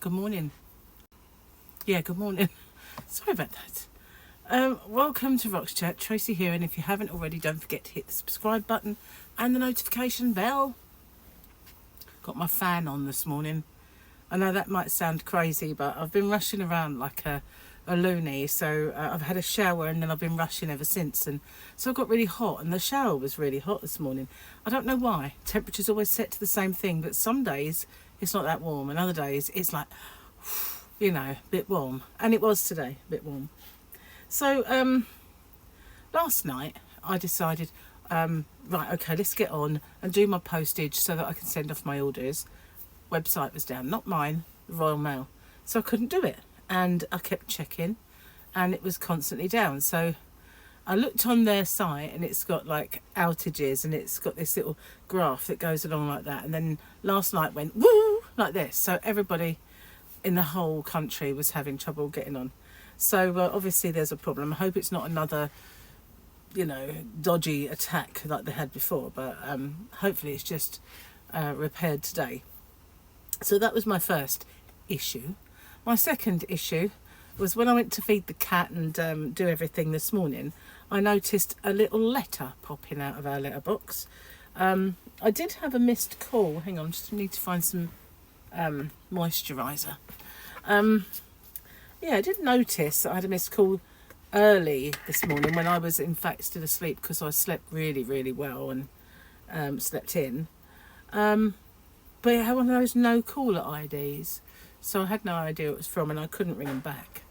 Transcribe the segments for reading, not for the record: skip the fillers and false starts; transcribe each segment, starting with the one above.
good morning. Yeah, good morning. Sorry about that. Welcome to Rox Chat. Tracy here, and if you haven't already, don't forget to hit the subscribe button and the notification bell. Got my fan on this morning. I know that might sound crazy, but I've been rushing around like a loony. So I've had a shower and then I've been rushing ever since, and so I got really hot, and the shower was really hot this morning. I don't know why. Temperature's always set to the same thing, but some days it's not that warm, and other days it's like, you know, a bit warm. And it was today, a bit warm. So last night I decided, right, okay, let's get on and do my postage so that I can send off my orders. Website was down, not mine, the Royal Mail, so I couldn't do it, and I kept checking and it was constantly down. So I looked on their site and it's got like outages, and it's got this little graph that goes along like that, and then last night went woo like this, so everybody in the whole country was having trouble getting on. So obviously there's a problem. I hope it's not another, you know, dodgy attack like they had before, but hopefully it's just repaired today. So that was my first issue. My second issue was when I went to feed the cat and do everything this morning, I noticed a little letter popping out of our letterbox. I did have a missed call. Hang on, just need to find some moisturiser. Yeah, I did notice that I had a missed call early this morning when I was in fact still asleep, because I slept really, really well and slept in. But it had one of those no caller IDs, so I had no idea what it was from, and I couldn't ring them back.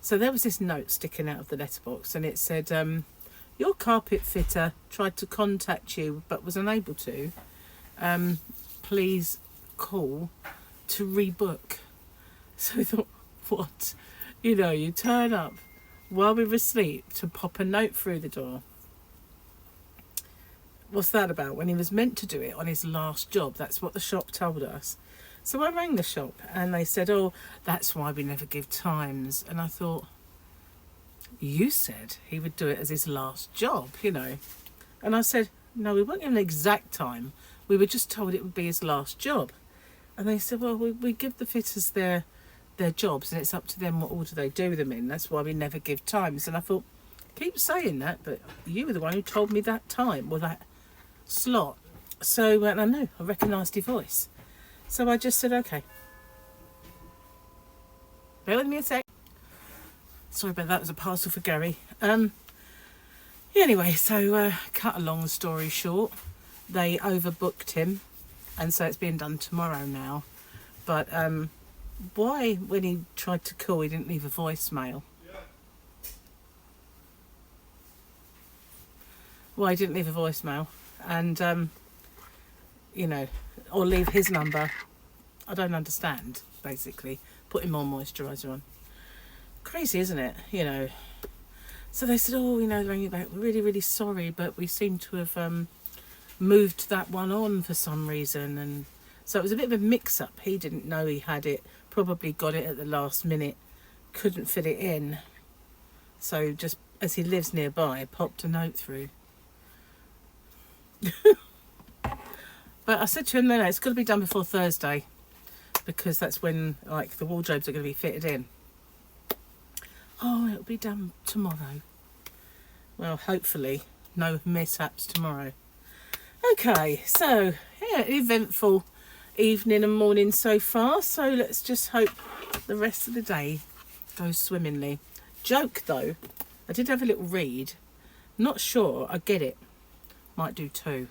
So there was this note sticking out of the letterbox, and it said, your carpet fitter tried to contact you but was unable to. Please call to rebook. So I thought, what? You know, you turn up while we were asleep to pop a note through the door. What's that about? When he was meant to do it on his last job. That's what the shop told us. So I rang the shop and they said, oh, that's why we never give times. And I thought, you said he would do it as his last job, you know. And I said, no, we weren't given an exact time. We were just told it would be his last job. And they said, well, we give the fitters their jobs, and it's up to them what order they do them in. That's why we never give times. And I thought, keep saying that, but you were the one who told me that time, or that slot. So I know, I recognised your voice. So I just said, okay. Bear with me a sec. Sorry about that, it was a parcel for Gary. Anyway, so cut a long story short, they overbooked him, and so it's being done tomorrow now. But why, when he tried to call, he didn't leave a voicemail? Why he didn't leave a voicemail? And you know, or leave his number. I don't understand, basically. Putting more moisturiser on. Crazy, isn't it? You know. So they said, oh, you know, they're back. We're really, really sorry, but we seem to have moved that one on for some reason. And so it was a bit of a mix-up. He didn't know he had it. Probably got it at the last minute. Couldn't fit it in. So just as he lives nearby, popped a note through. But I said to him, no, it's got to be done before Thursday, because that's when like the wardrobes are going to be fitted in. Oh, it'll be done tomorrow. Well, hopefully no mishaps tomorrow. Okay, so yeah, eventful evening and morning so far, so let's just hope the rest of the day goes swimmingly. Joke though, I did have a little read. Not sure I get it. Might do too.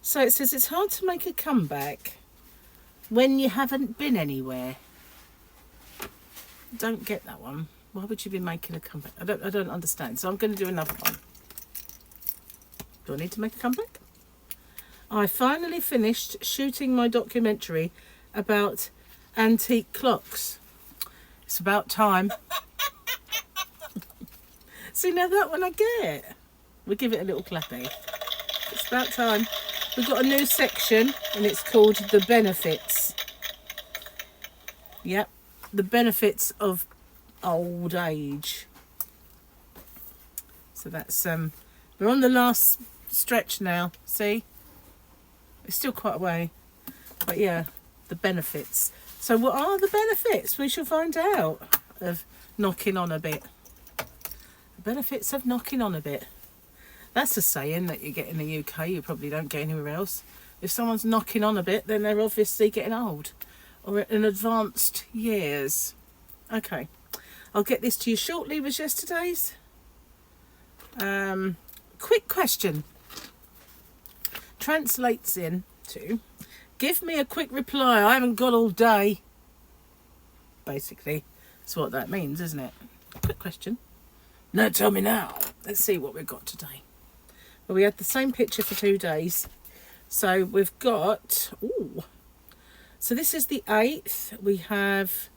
So it says it's hard to make a comeback when you haven't been anywhere. Don't get that one. Why would you be making a comeback? I don't understand. So I'm going to do another one. Do I need to make a comeback? I finally finished shooting my documentary about antique clocks. It's about time. See, now that one I get. We'll give it a little clappy. It's about time. We've got a new section and it's called The Benefits. Yep, the benefits of old age. So that's we're on the last stretch now. See, it's still quite a way, but yeah, the benefits So what are the benefits? We shall find out of knocking on a bit. The benefits of knocking on a bit. That's a saying that you get in the UK, you probably don't get anywhere else. If someone's knocking on a bit, then they're obviously getting old or in advanced years. Okay, I'll get this to you shortly. Was yesterday's. Quick question. Translates into, give me a quick reply. I haven't got all day. Basically, that's what that means, isn't it? Quick question. No, tell me now. Let's see what we've got today. Well, we had the same picture for 2 days. So we've got, ooh. So this is the 8th. We have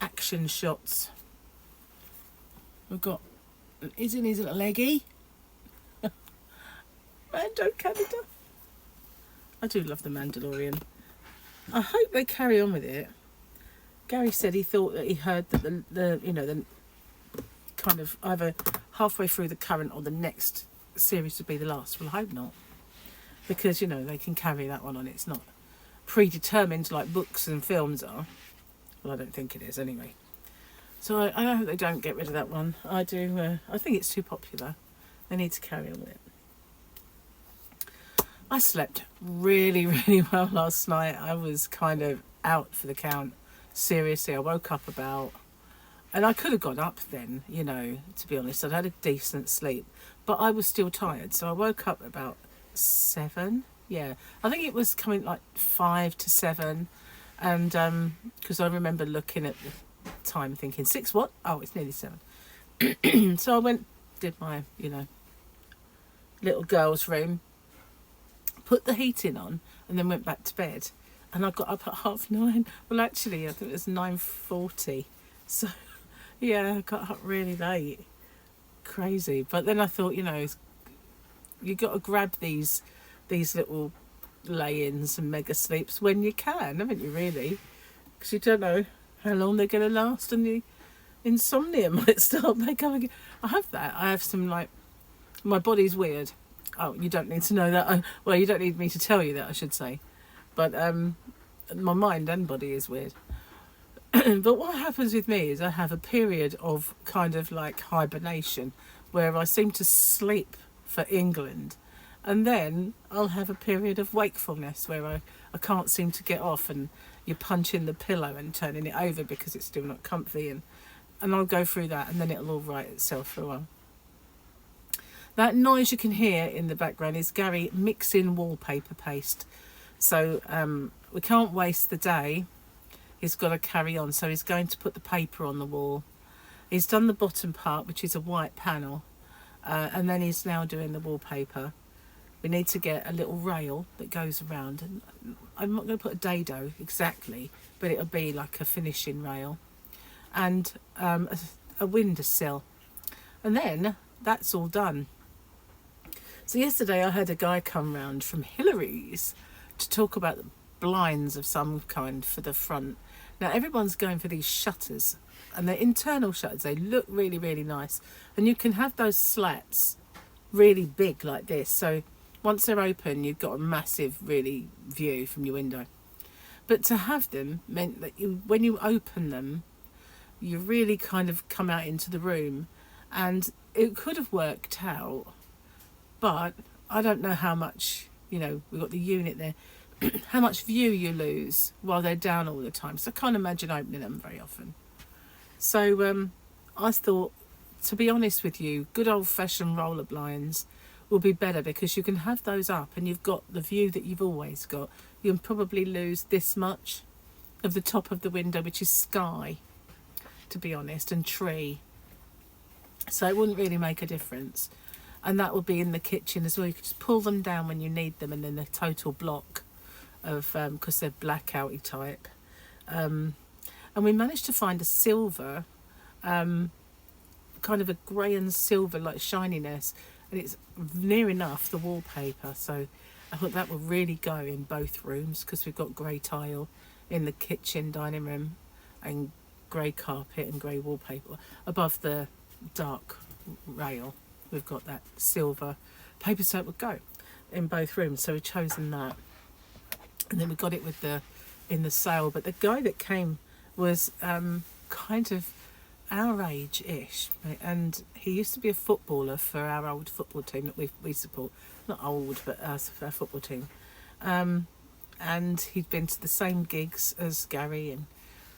action shots. We've got, isn't his little leggy? Mando Canada. I do love the Mandalorian. I hope they carry on with it. Gary said he thought that he heard that the kind of either halfway through the current or the next series would be the last. Well, I hope not, because they can carry that one on. It's not predetermined like books and films are. Well, I don't think it is anyway. So I hope they don't get rid of that one. I do. I think it's too popular. They need to carry on with it. I slept really, really well last night. I was kind of out for the count. Seriously, I woke up and I could have gone up then, to be honest. I'd had a decent sleep, but I was still tired. So I woke up about 7. Yeah, I think it was coming like 5 to 7. And because I remember looking at the time thinking, 6 what? Oh, it's nearly 7. So I went, did my, little girl's room, put the heating on, and then went back to bed. And I got up at 9:30. Well, actually, I think it was 9:40. So, yeah, I got up really late. Crazy. But then I thought, you got to grab these little lay-ins and mega sleeps when you can, haven't you, really? Because you don't know how long they're going to last, and the insomnia might start back up again. I have that. I have some, my body's weird. Oh, you don't need to know that. Well, you don't need me to tell you that, I should say. But my mind and body is weird. But what happens with me is I have a period of kind of like hibernation where I seem to sleep for England. And then I'll have a period of wakefulness where I can't seem to get off, and you're punching the pillow and turning it over because it's still not comfy. And I'll go through that, and then it'll all right itself for a while. That noise you can hear in the background is Gary mixing wallpaper paste. So we can't waste the day. He's got to carry on. So he's going to put the paper on the wall. He's done the bottom part, which is a white panel. And then he's now doing the wallpaper. We need to get a little rail that goes around. And I'm not going to put a dado exactly, but it'll be like a finishing rail. And a windowsill. And then that's all done. So yesterday I had a guy come round from Hillary's to talk about the blinds of some kind for the front. Now everyone's going for these shutters, and they're internal shutters. They look really, really nice, and you can have those slats really big like this. So once they're open, you've got a massive, really view from your window. But to have them meant that when you open them, you really kind of come out into the room, and it could have worked out, but I don't know how much, we've got the unit there, how much view you lose while they're down all the time. So I can't imagine opening them very often. So I thought, to be honest with you, good old-fashioned roller blinds will be better, because you can have those up and you've got the view that you've always got. You can probably lose this much of the top of the window, which is sky, to be honest, and tree. So it wouldn't really make a difference. And that will be in the kitchen as well. You can just pull them down when you need them, and then the total block of, because they're blackouty type. And we managed to find a silver, kind of a grey and silver like shininess, and it's near enough the wallpaper. So I thought that would really go in both rooms, because we've got grey tile in the kitchen, dining room, and grey carpet and grey wallpaper. Above the dark rail, we've got that silver paper, so it would go in both rooms. So we've chosen that, and then we got it with the in the sale, but the guy that came was kind of our age-ish, and he used to be a footballer for our old football team that we support. Not old, but our football team. And he'd been to the same gigs as Gary, and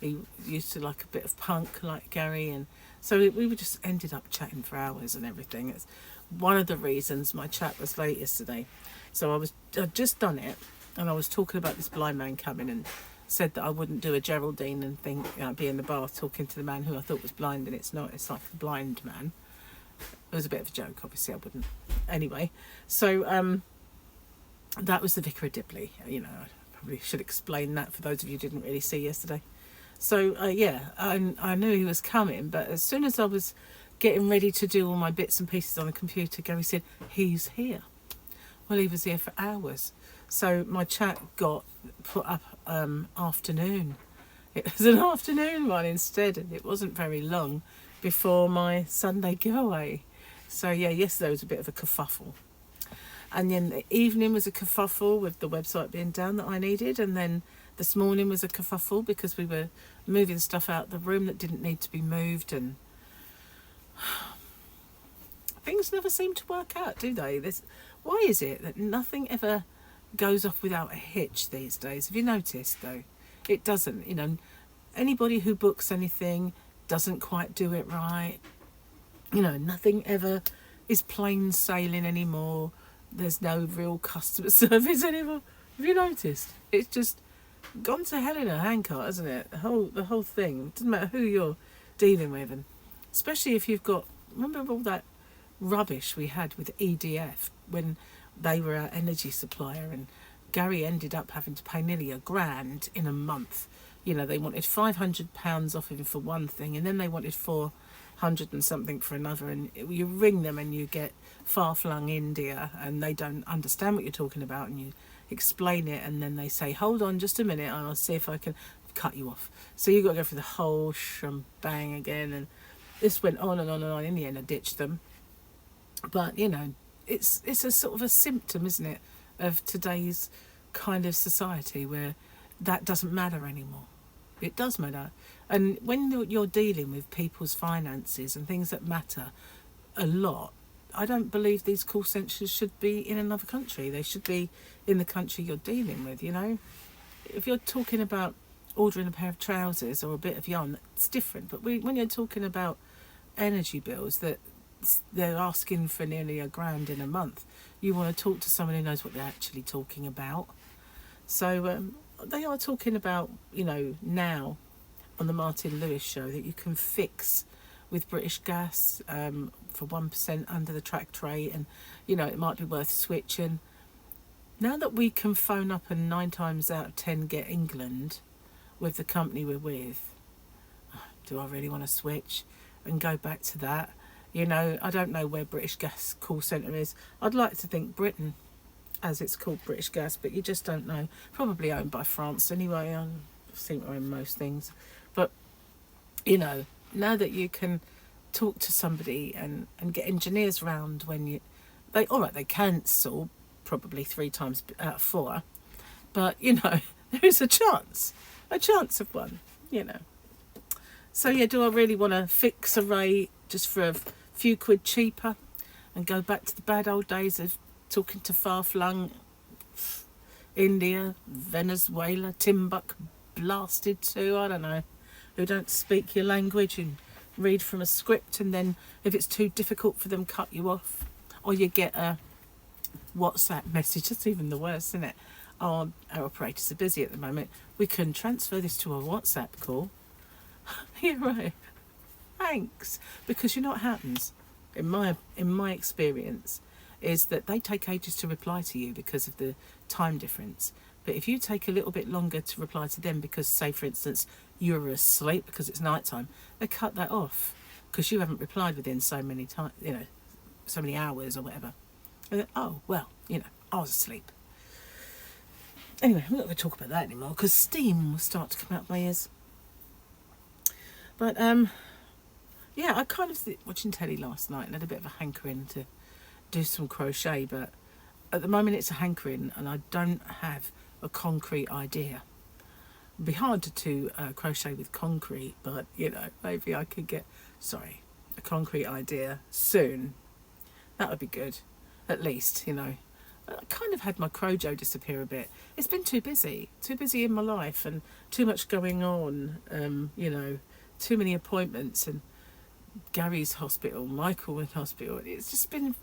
he used to like a bit of punk like Gary, and so we were just ended up chatting for hours and everything. It's one of the reasons my chat was late yesterday. So I'd just done it, and I was talking about this blind man coming, and said that I wouldn't do a Geraldine and think, be in the bath talking to the man who I thought was blind, and it's not. It's like a blind man. It was a bit of a joke, obviously. I wouldn't. Anyway, so that was the Vicar of Dibley. I probably should explain that for those of you who didn't really see yesterday. So I knew he was coming, but as soon as I was getting ready to do all my bits and pieces on the computer, Gary said, "He's here." Well, he was here for hours. So my chat got put up afternoon. It was an afternoon one instead, and it wasn't very long before my Sunday giveaway. So yesterday was a bit of a kerfuffle. And then the evening was a kerfuffle with the website being down that I needed, and then this morning was a kerfuffle because we were moving stuff out the room that didn't need to be moved, and things never seem to work out, do they? Why is it that nothing ever goes off without a hitch these days? Have you noticed, though? It doesn't. Anybody who books anything doesn't quite do it right. Nothing ever is plain sailing anymore. There's no real customer service anymore. Have you noticed? It's just gone to hell in a handcart, hasn't it? The whole thing. It doesn't matter who you're dealing with, and especially if you've got, remember all that rubbish we had with EDF when they were our energy supplier, and Gary ended up having to pay nearly $1,000 in a month. They wanted £500 off him for one thing, and then they wanted 400 and something for another, and you ring them and you get far-flung India, and they don't understand what you're talking about, and you explain it, and then they say, "Hold on just a minute, and I'll see if I can cut you off." So you've got to go through the whole shebang again, and this went on and on and on. In the end, I ditched them. But it's a sort of a symptom, isn't it, of today's kind of society where that doesn't matter anymore. It does matter. And when you're dealing with people's finances and things that matter a lot, I don't believe these call centres should be in another country. They should be in the country you're dealing with, If you're talking about ordering a pair of trousers or a bit of yarn, it's different. But when you're talking about energy bills that they're asking for nearly $1,000 in a month, you want to talk to someone who knows what they're actually talking about. So they are talking about, now on the Martin Lewis show, that you can fix with British Gas for 1% under the track rate, and it might be worth switching. Now that we can phone up and 9 times out of 10 get England with the company we're with, do I really want to switch and go back to that? I don't know where British Gas call centre is. I'd like to think Britain, as it's called British Gas, but you just don't know. Probably owned by France anyway. I think I own most things. But, now that you can talk to somebody and get engineers round when they cancel probably 3 times out of 4, but, there is a chance of one, So, do I really want to fix a rate just for a few quid cheaper and go back to the bad old days of talking to far-flung India, Venezuela, Timbuk, blasted too, I don't know, who don't speak your language and read from a script, and then if it's too difficult for them, cut you off, or you get a WhatsApp message. That's even the worst, isn't it? Our operators are busy at the moment. We can transfer this to a WhatsApp call. Yeah, right. Thanks. Because what happens, in my experience, is that they take ages to reply to you because of the time difference. But if you take a little bit longer to reply to them because, say, for instance, you're asleep because it's night time, they cut that off because you haven't replied within so many so many hours or whatever. And then, oh, well, I was asleep. Anyway, I'm not going to talk about that anymore because steam will start to come out my ears. But, I kind of watching telly last night and had a bit of a hankering to do some crochet, but at the moment it's a hankering and I don't have a concrete idea. It'd be hard to crochet with concrete, but you know, maybe I could get a concrete idea soon. That would be good, at least, you know. I kind of had my Crojo disappear a bit. It's been too busy in my life, and too much going on, you know, too many appointments, and Gary's hospital, Michael in hospital. It's just been,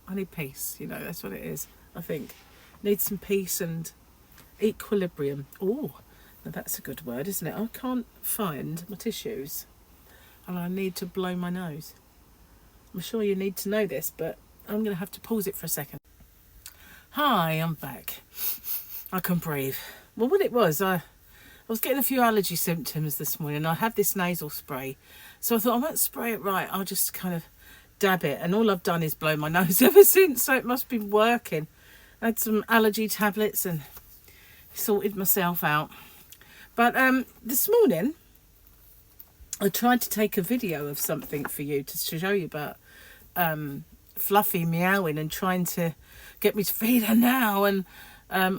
I need peace, you know, that's what it is, I think. Need some peace and equilibrium. Oh, now that's a good word, isn't it? I can't find my tissues, and I need to blow my nose. I'm sure you need to know this, but I'm going to have to pause it for a second. Hi, I'm back. I can breathe. Well, what it was, I was getting a few allergy symptoms this morning. I had this nasal spray, so I thought I won't spray it right. I'll just kind of dab it, and all I've done is blow my nose ever since, so it must be working. I had some allergy tablets and sorted myself out. But this morning, I tried to take a video of something for you to show you about Fluffy meowing and trying to get me to feed her now, and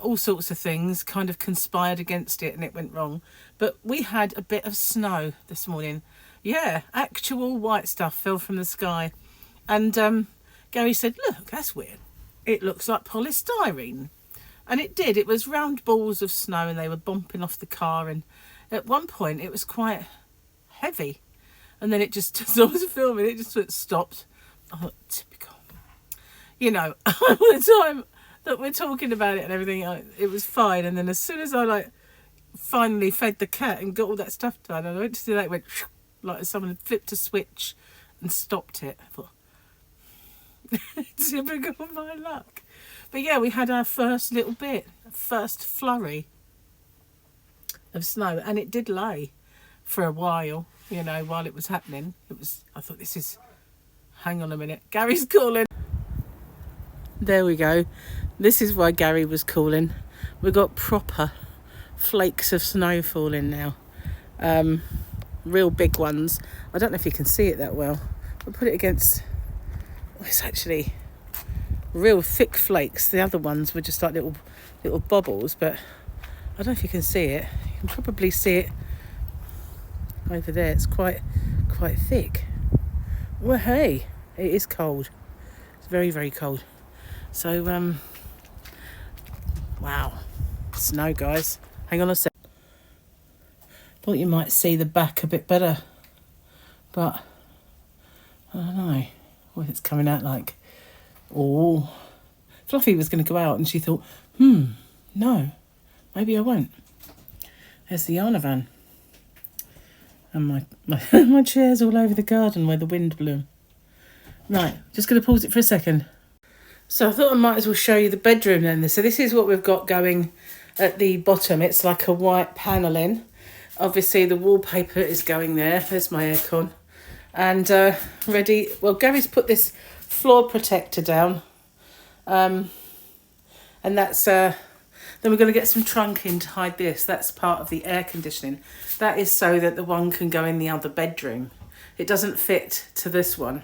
all sorts of things kind of conspired against it, and it went wrong. But we had a bit of snow this morning. Yeah, actual white stuff fell from the sky. And Gary said, look, that's weird. It looks like polystyrene. And it did. It was round balls of snow, and they were bumping off the car. And at one point, it was quite heavy. And then it just, as I was filming, it just stopped. I thought, typical. You know, all the time that we're talking about it and everything, it was fine. And then as soon as I, finally fed the cat and got all that stuff done, and I went to do that, it went, like someone had flipped a switch and stopped it. I thought, typical of my luck. But yeah, we had our first little bit, first flurry of snow, and it did lay for a while, you know, while it was happening. I thought, hang on a minute, Gary's calling. There we go. This is why Gary was calling. We've got proper flakes of snow falling now. Real big ones. I don't know if you can see it that well. I'll put it against, it's actually real thick flakes. The other ones were just like little bobbles, but I don't know if you can see it. You can probably see it over there. It's quite thick. Well, hey, it is cold. It's very, very cold. So wow, snow, guys. Hang on a sec. Thought you might see the back a bit better, but I don't know what it's coming out like. Oh, Fluffy was going to go out, and she thought, no, maybe I won't. There's the Yana van. And my chair's all over the garden where the wind blew. Right, just going to pause it for a second. So I thought I might as well show you the bedroom then. So this is what we've got going at the bottom. It's like a white panelling. Obviously the wallpaper is going there. There's my aircon. And ready. Well, Gary's put this floor protector down. And that's... then we're going to get some trunking to hide this. That's part of the air conditioning. That is so that the one can go in the other bedroom. It doesn't fit to this one.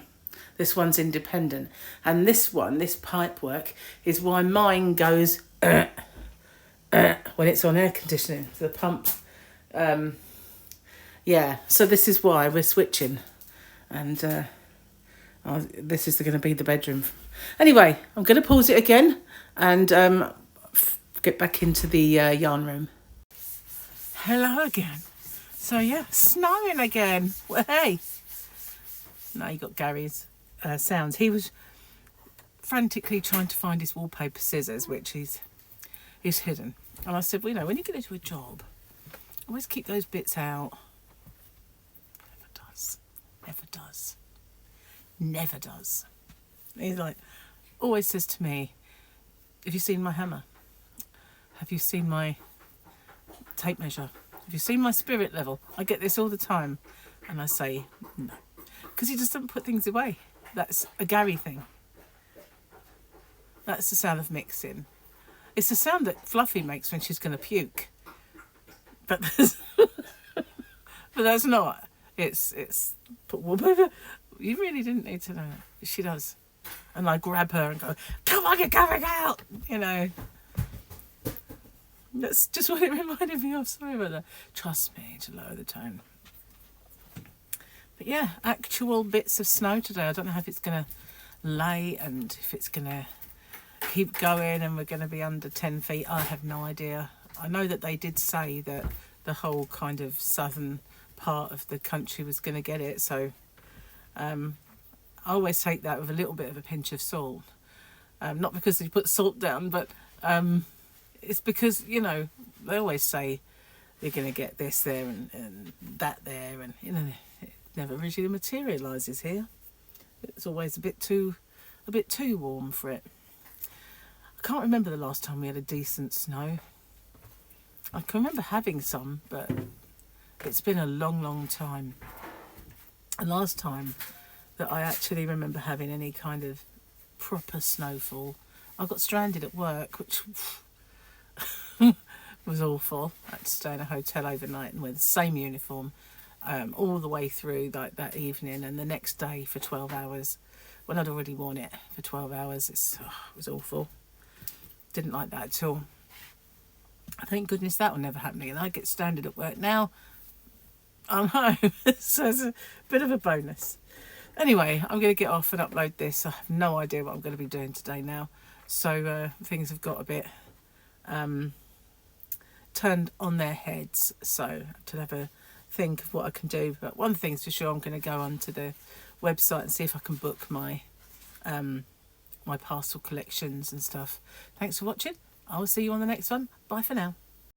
This one's independent. And this one, this pipe work, is why mine goes when it's on air conditioning. The pump. Yeah, so this is why we're switching. And this is going to be the bedroom. Anyway, I'm going to pause it again and get back into the yarn room. Hello again. So yeah, snowing again. Well, hey. Now you got Gary's sounds. He was frantically trying to find his wallpaper scissors, which is hidden. And I said, well, you know, when you get into a job, always keep those bits out. Never does. Never does. Never does. He's like, always says to me, have you seen my hammer? Have you seen my tape measure? Have you seen my spirit level? I get this all the time. And I say, no. Because he just doesn't put things away. That's a Gary thing. That's the sound of mixing. It's the sound that Fluffy makes when she's going to puke. But that's not. It's put wallpaper. You really didn't need to know that. She does. And I grab her and go, come on, you're going out. You know. That's just what it reminded me of. Sorry about that. Trust me to lower the tone. But yeah, actual bits of snow today. I don't know if it's going to lay and if it's going to keep going and we're going to be under 10 feet. I have no idea. I know that they did say that the whole kind of southern part of the country was going to get it. So I always take that with a little bit of a pinch of salt. Not because you put salt down, but it's because, you know, they always say you're going to get this there and that there, and you know, it never really materialises here. It's always a bit too warm for it. I can't remember the last time we had a decent snow. I can remember having some, but it's been a long time. The last time that I actually remember having any kind of proper snowfall, I got stranded at work, which was awful. I had to stay in a hotel overnight and wear the same uniform all the way through like that evening, and the next day for 12 hours when I'd already worn it for 12 hours. It was awful. Didn't like that at all. Thank goodness that will never happen again. I get stranded at work now, I'm home. So it's a bit of a bonus. Anyway, I'm going to get off and upload this. I have no idea what I'm going to be doing today now. So things have got a bit turned on their heads. So to have a think of what I can do. But one thing's for sure, I'm going to go onto the website and see if I can book my my parcel collections and stuff. Thanks for watching. I will see you on the next one. Bye for now.